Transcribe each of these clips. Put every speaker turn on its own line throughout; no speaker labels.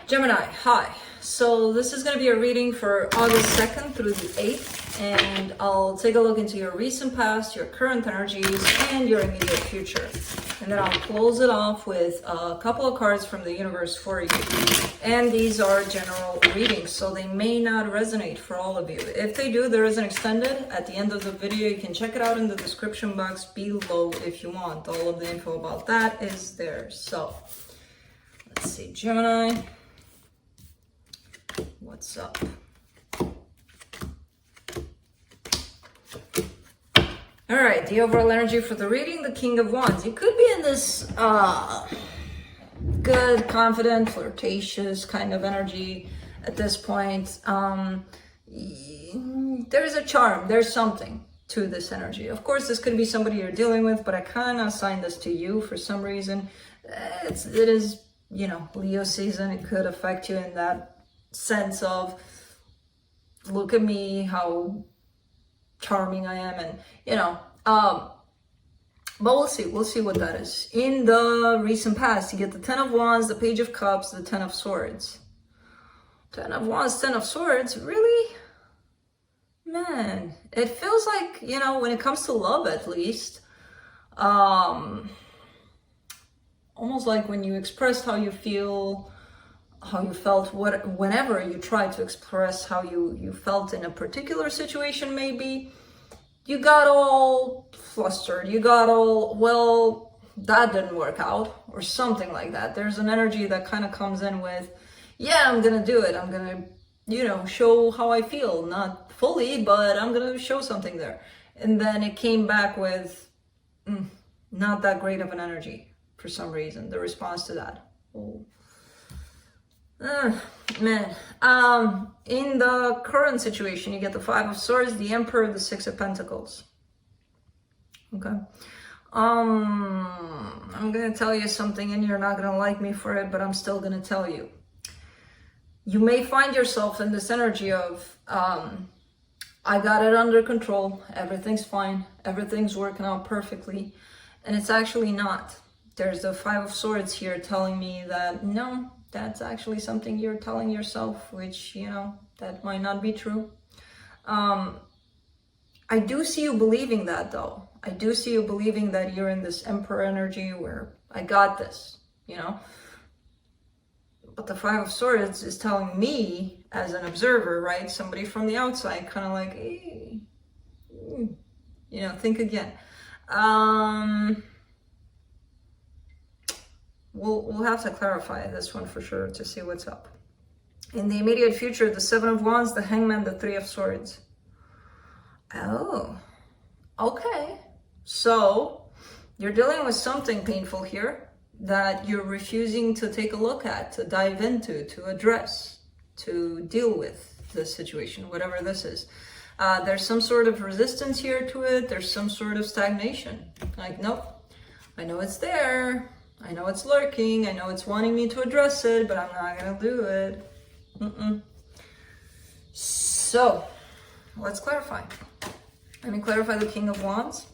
Gemini, hi. So this is going to be a reading for August 2nd through the 8th, and I'll take a look into your recent past, your current energies, and your immediate future. And then I'll close it off with a couple of cards from the universe for you. And these are general readings, so they may not resonate for all of you. If they do, there is an extended at the end of the video. You can check it out in the description box below if you want. All of the info about that is there. So let's see, Gemini. What's up? All right, the overall energy for the reading, the King of Wands. You could be in this good, confident, flirtatious kind of energy at this point. There's a charm, there's something to this energy. Of course, this could be somebody you're dealing with, but I kind of assigned this to you for some reason. It is, you know, Leo season. It could affect you in that sense of, look at me, how charming I am, and you know, but we'll see what that is. In the recent past, you get the 10 of Wands, the Page of Cups, the 10 of Swords. 10 of Wands, 10 of Swords, really? Man, it feels like, you know, when it comes to love at least, almost like when you expressed how you feel, how you felt, whenever you tried to express how you felt in a particular situation, maybe you got all flustered, you got all, well, that didn't work out, or something like that. There's an energy that kind of comes in with, yeah, I'm gonna do it, I'm gonna, you know, show how I feel, not fully, but I'm gonna show something there. And then it came back with not that great of an energy for some reason, the response to that. Oh. Man, in the current situation, you get the 5 of Swords, the Emperor, the 6 of Pentacles. Okay. I'm gonna tell you something, and you're not gonna like me for it, but I'm still gonna tell you. You may find yourself in this energy of, I got it under control, everything's fine, everything's working out perfectly, and it's actually not. There's the 5 of Swords here telling me that, no, that's actually something you're telling yourself, which, you know, that might not be true. I do see you believing that, though. I do see you believing that you're in this Emperor energy where I got this, you know. But the 5 of Swords is telling me, as an observer, right, somebody from the outside, kind of like, hey, you know, think again. We'll have to clarify this one for sure to see what's up. In the immediate future, the 7 of Wands, the Hangman, the 3 of Swords. Oh, okay. So you're dealing with something painful here that you're refusing to take a look at, to dive into, to address, to deal with this situation, whatever this is. There's some sort of resistance here to it. There's some sort of stagnation. Like, nope, I know it's there. I know it's lurking, I know it's wanting me to address it, but I'm not gonna do it. So, let's clarify. Let me clarify the King of Wands.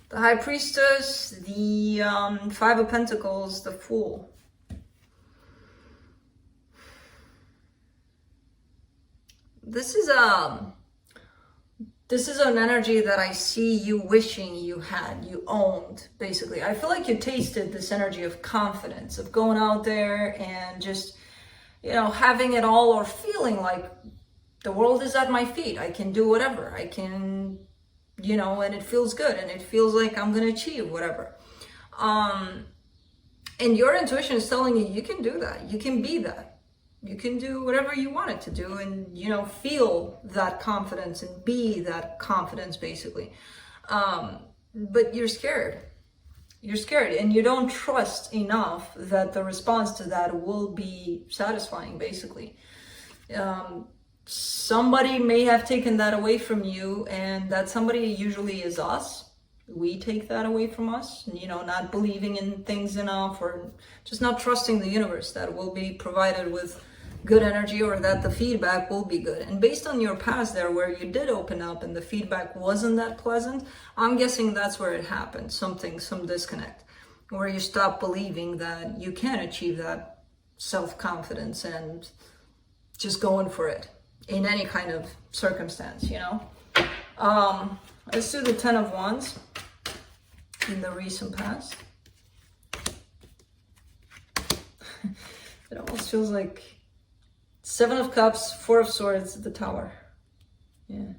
The High Priestess, the 5 of Pentacles, the Fool. This is an energy that I see you wishing you had, you owned, basically. I feel like you tasted this energy of confidence, of going out there and just, you know, having it all, or feeling like the world is at my feet. I can do whatever. I can, you know, and it feels good, and it feels like I'm gonna achieve whatever. And your intuition is telling you, you can do that, you can be that, you can do whatever you want it to do, and, you know, feel that confidence and be that confidence, basically. But you're scared, and you don't trust enough that the response to that will be satisfying, basically. Somebody may have taken that away from you, and that somebody usually is us. we take that away from us, you know, not believing in things enough, or just not trusting the universe that we'll be provided with good energy, or that the feedback will be good. And based on your past there, where you did open up and the feedback wasn't that pleasant, I'm guessing that's where it happened. Some disconnect, where you stop believing that you can achieve that self-confidence and just going for it in any kind of circumstance, you know. Let's do the 10 of Wands in the recent past. It almost feels like 7 of Cups, 4 of Swords, the Tower. Yeah,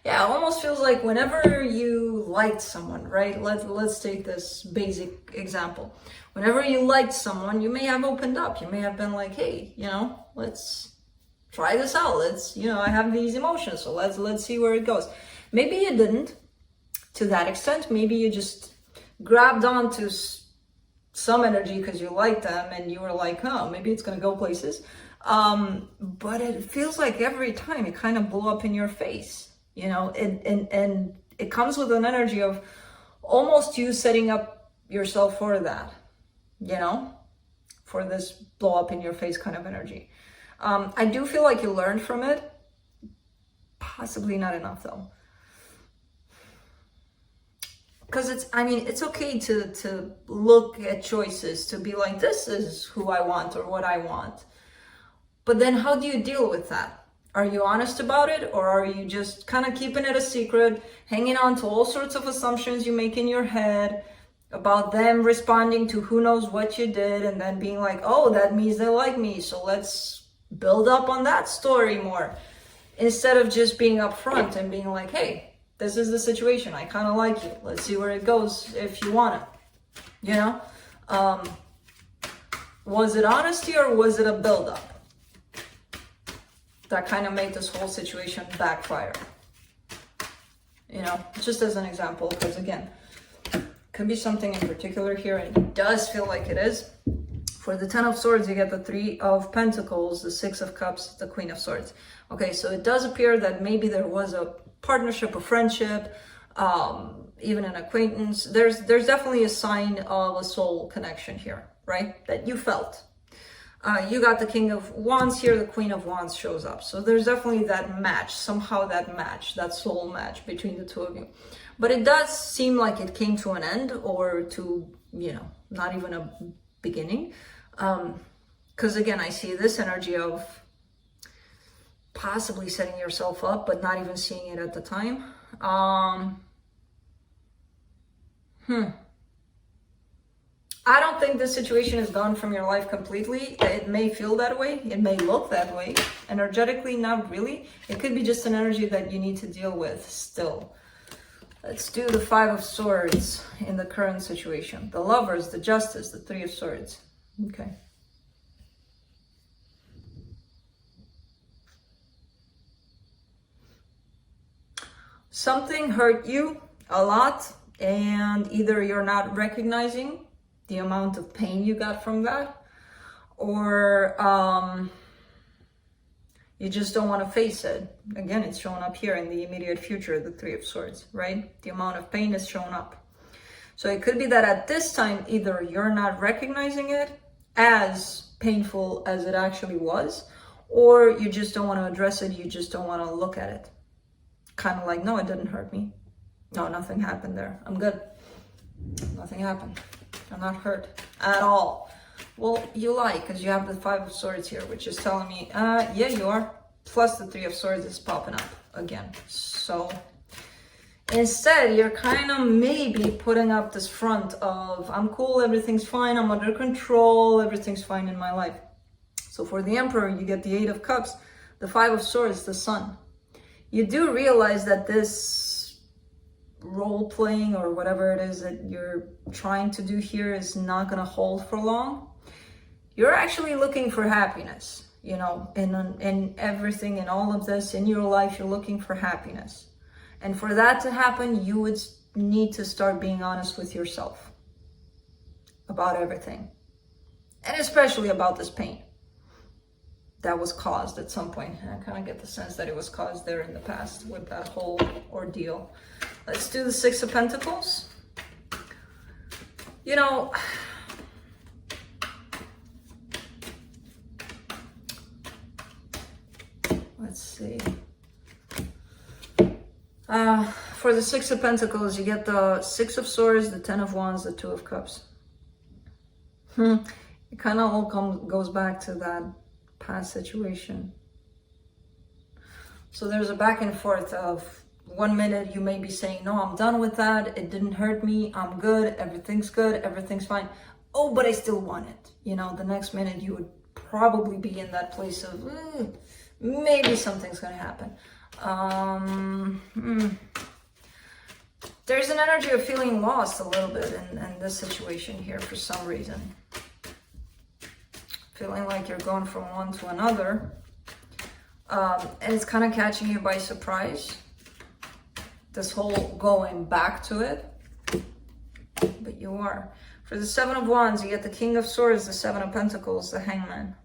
it almost feels like whenever you liked someone, right? Let's take this basic example. Whenever you liked someone, you may have opened up. You may have been like, hey, you know, let's try this out. Let's, you know, I have these emotions, so let's see where it goes. Maybe you didn't to that extent. Maybe you just grabbed onto some energy because you liked them and you were like, oh, maybe it's gonna go places. But it feels like every time it kind of blew up in your face, you know, and it comes with an energy of almost you setting up yourself for that, you know, for this blow up in your face kind of energy. I do feel like you learned from it. Possibly not enough though. Because it's okay to look at choices, to be like, this is who I want or what I want. But then how do you deal with that? Are you honest about it, or are you just kind of keeping it a secret, hanging on to all sorts of assumptions you make in your head about them responding to who knows what you did, and then being like, oh, that means they like me, so let's build up on that story more, instead of just being upfront and being like, hey, this is the situation, I kind of like you, let's see where it goes if you want it, you know? Was it honesty, or was it a build-up that kind of made this whole situation backfire? You know, just as an example, because again, could be something in particular here, and it does feel like it is. For the 10 of Swords, you get the 3 of Pentacles, the 6 of Cups, the Queen of Swords. Okay, so it does appear that maybe there was a partnership, a friendship, even an acquaintance. There's definitely a sign of a soul connection here, right? That you felt. You got the King of Wands here, the Queen of Wands shows up. So there's definitely that match, somehow that soul match between the two of you. But it does seem like it came to an end, or to, you know, not even a beginning. Because again, I see this energy of possibly setting yourself up, but not even seeing it at the time. I don't think this situation is gone from your life completely. It may feel that way. It may look that way. Energetically, not really. It could be just an energy that you need to deal with still. Let's do the 5 of Swords in the current situation. The Lovers, the Justice, the 3 of Swords. Okay. Something hurt you a lot, and either you're not recognizing the amount of pain you got from that, or you just don't want to face it. Again, it's showing up here in the immediate future, the 3 of Swords, right? The amount of pain is showing up. So it could be that at this time, either you're not recognizing it as painful as it actually was, or you just don't want to address it, you just don't want to look at it. Kind of like, no, it didn't hurt me. No, nothing happened there. I'm good. Nothing happened. I'm not hurt at all. Well, you lie, because you have the 5 of Swords here, which is telling me, yeah, you are. Plus the 3 of Swords is popping up again. So instead, you're kind of maybe putting up this front of, I'm cool, everything's fine, I'm under control, everything's fine in my life. So for the Emperor, you get the 8 of Cups, the 5 of Swords, the Sun. You do realize that this role-playing or whatever it is that you're trying to do here is not going to hold for long. You're actually looking for happiness, you know, in everything, in all of this, in your life, you're looking for happiness. And for that to happen, you would need to start being honest with yourself about everything. And especially about this pain. that was caused at some point. And I kind of get the sense that it was caused there in the past with that whole ordeal. Let's do the Six of Pentacles. You know, let's see. For the Six of Pentacles, you get the Six of Swords, the Ten of Wands, the Two of Cups. It kind of all goes back to that past situation. So there's a back and forth of 1 minute you may be saying, no, I'm done with that. It didn't hurt me. I'm good. Everything's good. Everything's fine. Oh, but I still want it. You know, the next minute you would probably be in that place of maybe something's going to happen. There's an energy of feeling lost a little bit in this situation here for some reason. Feeling like you're going from one to another. And it's kind of catching you by surprise. This whole going back to it. But you are. For the Seven of Wands, you get the King of Swords, the Seven of Pentacles, the Hangman.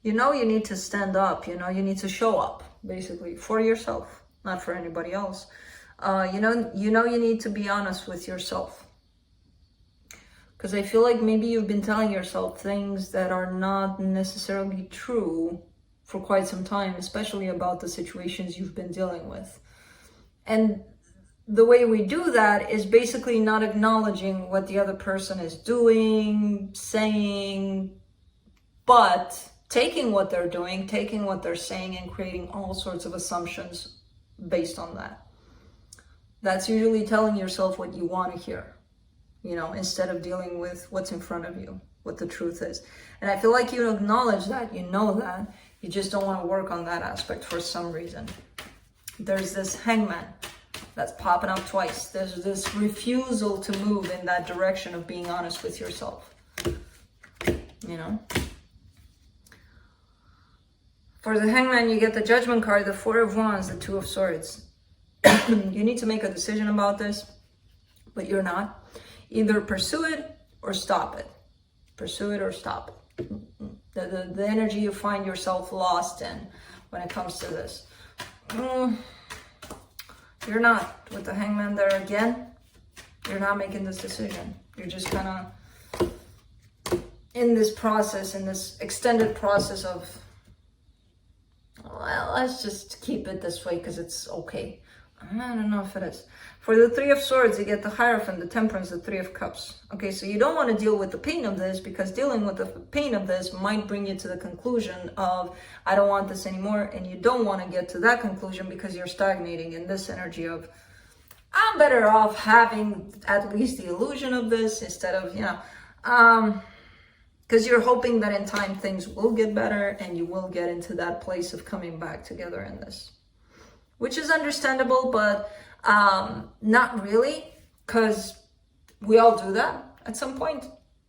You know you need to stand up, you know, you need to show up, basically, for yourself, not for anybody else. You know you need to be honest with yourself. Because I feel like maybe you've been telling yourself things that are not necessarily true for quite some time, especially about the situations you've been dealing with. And the way we do that is basically not acknowledging what the other person is doing, saying, but taking what they're doing, taking what they're saying, and creating all sorts of assumptions based on that. That's usually telling yourself what you want to hear, you know, instead of dealing with what's in front of you, what the truth is. And I feel like you acknowledge that, you know that, you just don't want to work on that aspect for some reason. There's this Hangman that's popping up twice. There's this refusal to move in that direction of being honest with yourself, you know. For the Hangman, you get the Judgment card, the Four of Wands, the Two of Swords. You need to make a decision about this, but you're not. Either pursue it or stop it. Pursue it or stop it. The energy you find yourself lost in when it comes to this. You're not. With the Hangman there again, you're not making this decision. You're just kind of in this process, in this extended process of, well, let's just keep it this way because it's okay. I don't know if it is. For the Three of Swords, you get the Hierophant, the Temperance, the Three of Cups. Okay, so you don't want to deal with the pain of this, because dealing with the pain of this might bring you to the conclusion of, I don't want this anymore. And you don't want to get to that conclusion because you're stagnating in this energy of, I'm better off having at least the illusion of this instead of, you know, because you're hoping that in time things will get better and you will get into that place of coming back together in this. Which is understandable, but not really, because we all do that at some point.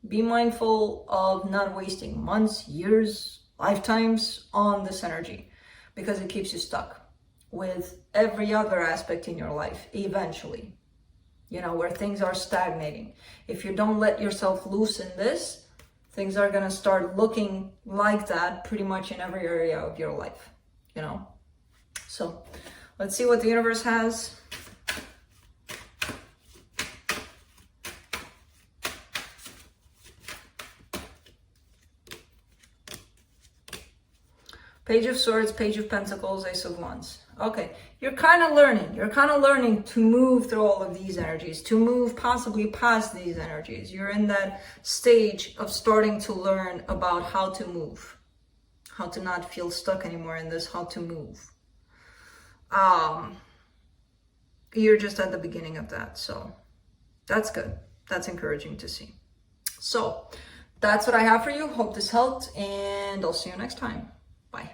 Be mindful of not wasting months, years, lifetimes on this energy, because it keeps you stuck with every other aspect in your life eventually, you know, where things are stagnating. If you don't let yourself loose in this, things are going to start looking like that pretty much in every area of your life, you know. So let's see what the universe has. Page of Swords, Page of Pentacles, Ace of Wands. Okay, you're kind of learning. You're kind of learning to move through all of these energies, to move possibly past these energies. You're in that stage of starting to learn about how to move, how to not feel stuck anymore in this, how to move. You're just at the beginning of that, so that's good. That's encouraging to see. So that's what I have for you. Hope this helped, and I'll see you next time.